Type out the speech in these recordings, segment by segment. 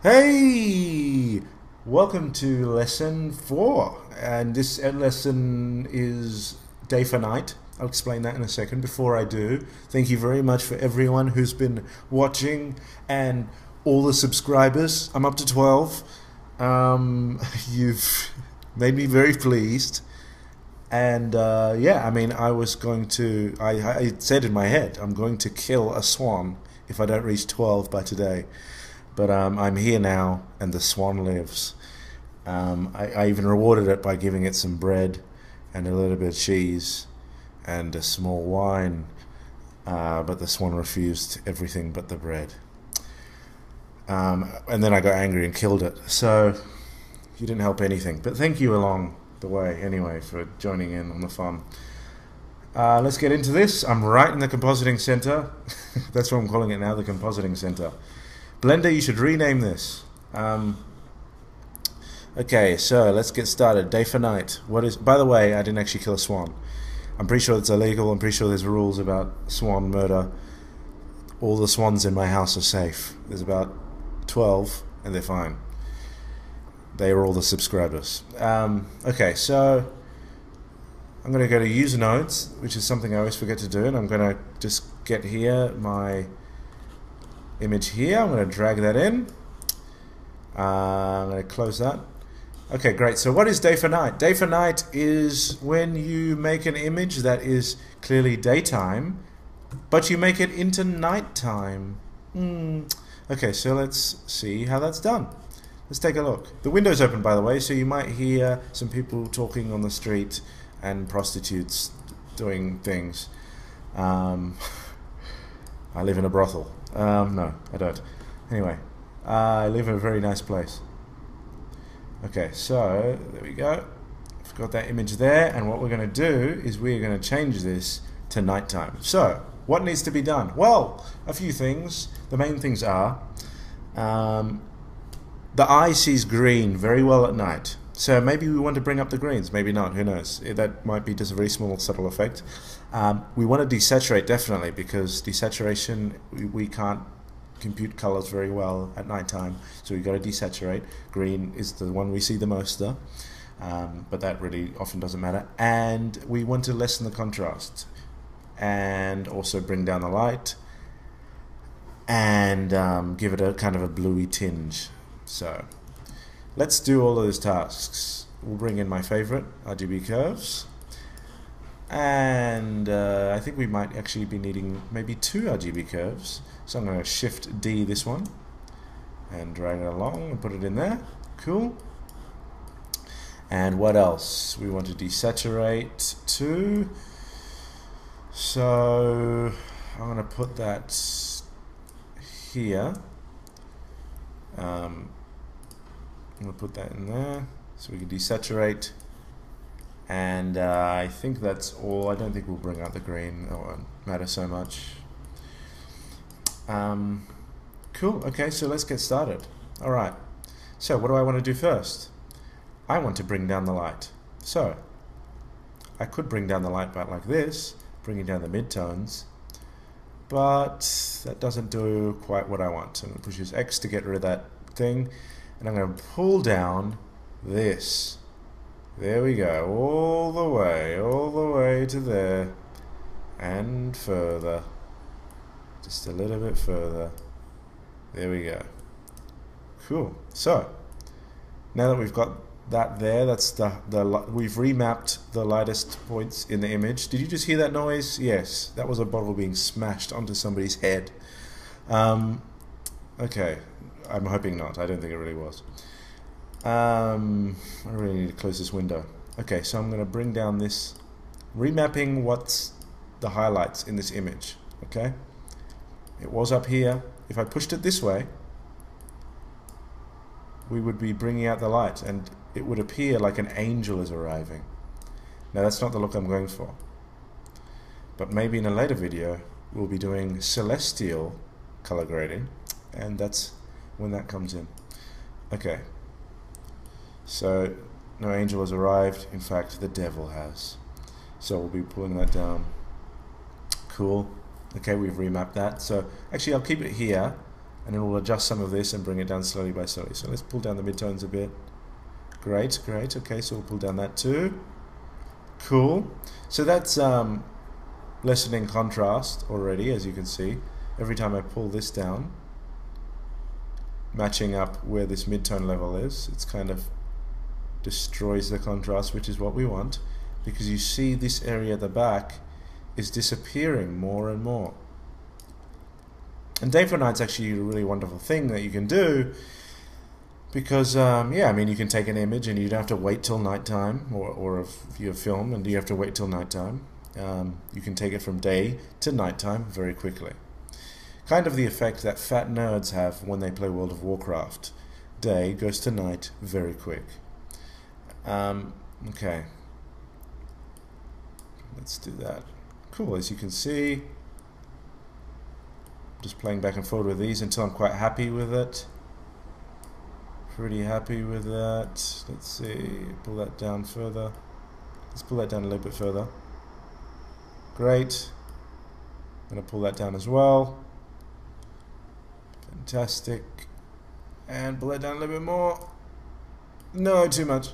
Hey! Welcome to lesson 4, and this lesson is day for night. I'll explain that in a second. Before I do, thank you very much for everyone who's been watching and all the subscribers. I'm up to 12. You've made me very pleased. And yeah, I mean, I said in my head, I'm going to kill a swan if I don't reach 12 by today. But I'm here now, and the swan lives. I even rewarded it by giving it some bread and a little bit of cheese and a small wine. But the swan refused everything but the bread. And then I got angry and killed it. So you didn't help anything. But thank you along the way anyway for joining in on the fun. Let's get into this. I'm right in the compositing center. That's what I'm calling it now, the compositing center. Blender, you should rename this. Okay, so let's get started. Day for night. By the way, I didn't actually kill a swan. I'm pretty sure it's illegal. I'm pretty sure there's rules about swan murder. All the swans in my house are safe. There's about 12, and they're fine. They are all the subscribers. Okay, so I'm going to go to user nodes, which is something I always forget to do, and I'm going to just get here my image here. I'm going to drag that in. I'm going to close that. Okay, great. So what is day for night? Day for night is when you make an image that is clearly daytime, but you make it into nighttime. Okay, so let's see how that's done. Let's take a look. The window's open, by the way, so you might hear some people talking on the street and prostitutes doing things. I live in a brothel. No, I don't. Anyway, I live in a very nice place. Okay, so there we go. I've got that image there, and what we're going to do is we're going to change this to nighttime. So, what needs to be done? Well, a few things. The main things are the eye sees green very well at night. So maybe we want to bring up the greens, maybe not, who knows. That might be just a very small subtle effect. We want to desaturate definitely, because desaturation, we can't compute colors very well at nighttime, so we've got to desaturate. Green is the one we see the most though, but that really often doesn't matter. And we want to lessen the contrast and also bring down the light and give it a kind of a bluey tinge. So let's do all of those tasks. We'll bring in my favorite, RGB curves. And I think we might actually be needing maybe 2 RGB curves. So I'm going to Shift D this one and drag it along and put it in there. Cool. And what else? We want to desaturate too. So I'm going to put that here. I'm going to put that in there so we can desaturate. And I think that's all. I don't think we'll bring out the green. That won't matter so much. Cool. Okay, so let's get started. Alright. So what do I want to do first? I want to bring down the light. So I could bring down the light back like this, bringing down the midtones. But that doesn't do quite what I want. I'm going to push X to get rid of that thing. And I'm going to pull down this. There we go, all the way to there, and further, just a little bit further. There we go. Cool. So now that we've got that there, that's we've remapped the lightest points in the image. Did you just hear that noise? Yes, that was a bottle being smashed onto somebody's head. Okay, I'm hoping not. I don't think it really was. I really need to close this window. Okay, so I'm going to bring down this, remapping what's the highlights in this image. Okay, it was up here. If I pushed it this way, we would be bringing out the light, and it would appear like an angel is arriving. Now that's not the look I'm going for, but maybe in a later video we'll be doing celestial color grading, and that's when that comes in. Okay. So, no angel has arrived. In fact, the devil has. So we'll be pulling that down. Cool. Okay, we've remapped that. So, actually, I'll keep it here. and it will adjust some of this and bring it down slowly by slowly. So let's pull down the midtones a bit. Great, great. Okay, so we'll pull down that too. Cool. So that's lessening contrast already, as you can see. Every time I pull this down, matching up where this midtone level is, it's kind of destroys the contrast, which is what we want, because you see this area at the back is disappearing more and more. And day for night's actually a really wonderful thing that you can do, because yeah, I mean, you can take an image and you don't have to wait till nighttime, or if you film and you have to wait till nighttime. You can take it from day to nighttime very quickly. Kind of the effect that fat nerds have when they play World of Warcraft. Day goes to night very quick. Okay. Let's do that. Cool, as you can see, just playing back and forth with these until I'm quite happy with it. Pretty happy with that. Let's see, pull that down further. Let's pull that down a little bit further. Great. I'm going to pull that down as well. Fantastic. And pull that down a little bit more. No, too much.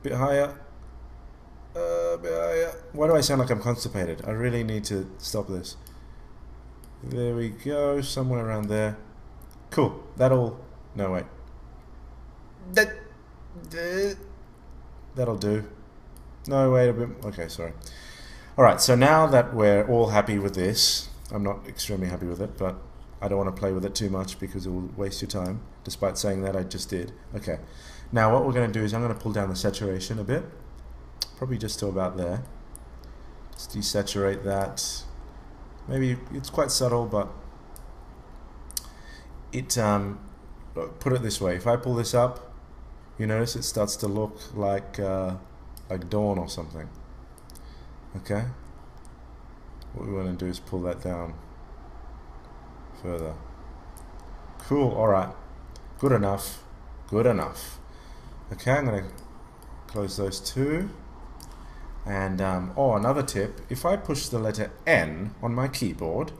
Bit higher. Bit higher. Why do I sound like I'm constipated? I really need to stop this. There we go. Somewhere around there. Cool. That'll... No, wait. That'll do. No, wait a bit. Okay, sorry. Alright, so now that we're all happy with this, I'm not extremely happy with it, but I don't want to play with it too much because it will waste your time, despite saying that I just did. Okay, now what we're going to do is I'm going to pull down the saturation a bit, probably just to about there. Just desaturate that. Maybe it's quite subtle, but it, put it this way, if I pull this up, you notice it starts to look like dawn or something. Okay, what we want to do is pull that down further. Cool, alright, good enough, good enough. Okay, I'm going to close those two. And, oh, another tip, if I push the letter N on my keyboard,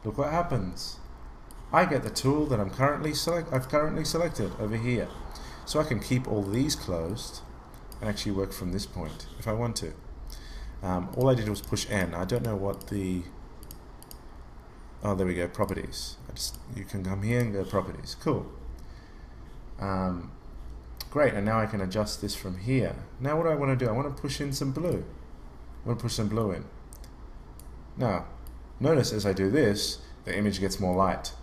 look what happens. I get the tool that I've currently selected over here. So I can keep all these closed and actually work from this point if I want to. All I did was push N. I don't know what the... Oh, there we go, properties. You can come here and go properties. Cool. Great, and now I can adjust this from here. Now what do I want to do? I want to push in some blue. I want to push some blue in. Now, notice as I do this, the image gets more light.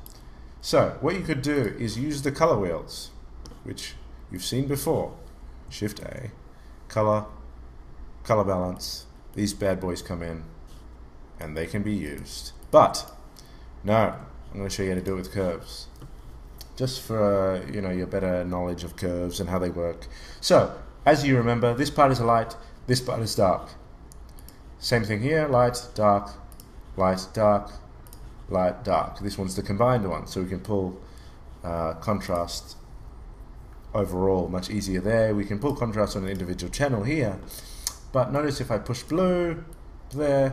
So, what you could do is use the color wheels, which you've seen before. Shift A, color balance. These bad boys come in, and they can be used. But, no, I'm going to show you how to do it with curves. Just for, you know, your better knowledge of curves and how they work. So, as you remember, this part is light, this part is dark. Same thing here, light, dark, light, dark, light, dark. This one's the combined one, so we can pull contrast overall much easier there. We can pull contrast on an individual channel here. But notice if I push blue, there's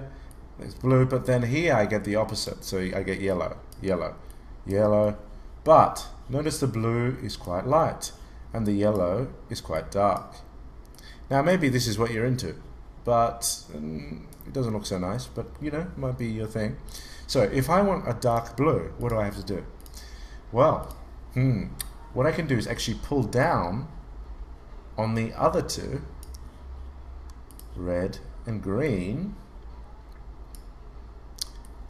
blue, but then here I get the opposite. So I get yellow, yellow, yellow. But notice the blue is quite light and the yellow is quite dark. Now maybe this is what you're into, but it doesn't look so nice, but you know, it might be your thing. So if I want a dark blue, what do I have to do? Well, what I can do is actually pull down on the other two, red and green,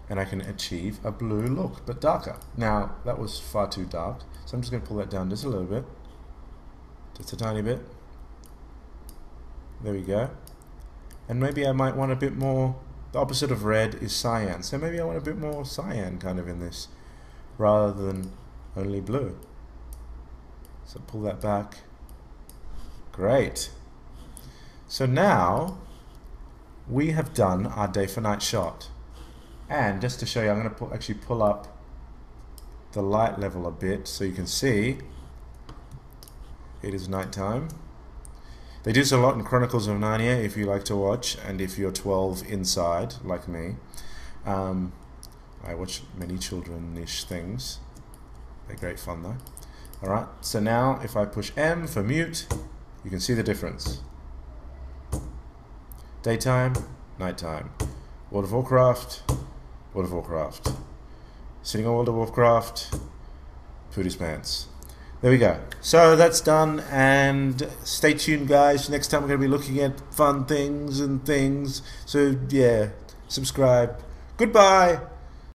and I can achieve a blue look, but darker. Now, that was far too dark, so I'm just going to pull that down just a little bit. Just a tiny bit. There we go. And maybe I might want a bit more, the opposite of red is cyan, so maybe I want a bit more cyan kind of in this, rather than only blue. So pull that back. Great. So now, we have done our day for night shot. And just to show you, I'm going to actually pull up the light level a bit so you can see it is nighttime. They do this a lot in Chronicles of Narnia if you like to watch, and if you're 12 inside like me. I watch many children-ish things. They're great fun though. Alright, so now if I push M for mute, you can see the difference. Daytime, nighttime. World of Warcraft, World of Warcraft. Sitting on World of Warcraft, Pooty's Pants. There we go. So that's done, and stay tuned, guys. Next time we're going to be looking at fun things and things. So yeah, subscribe. Goodbye.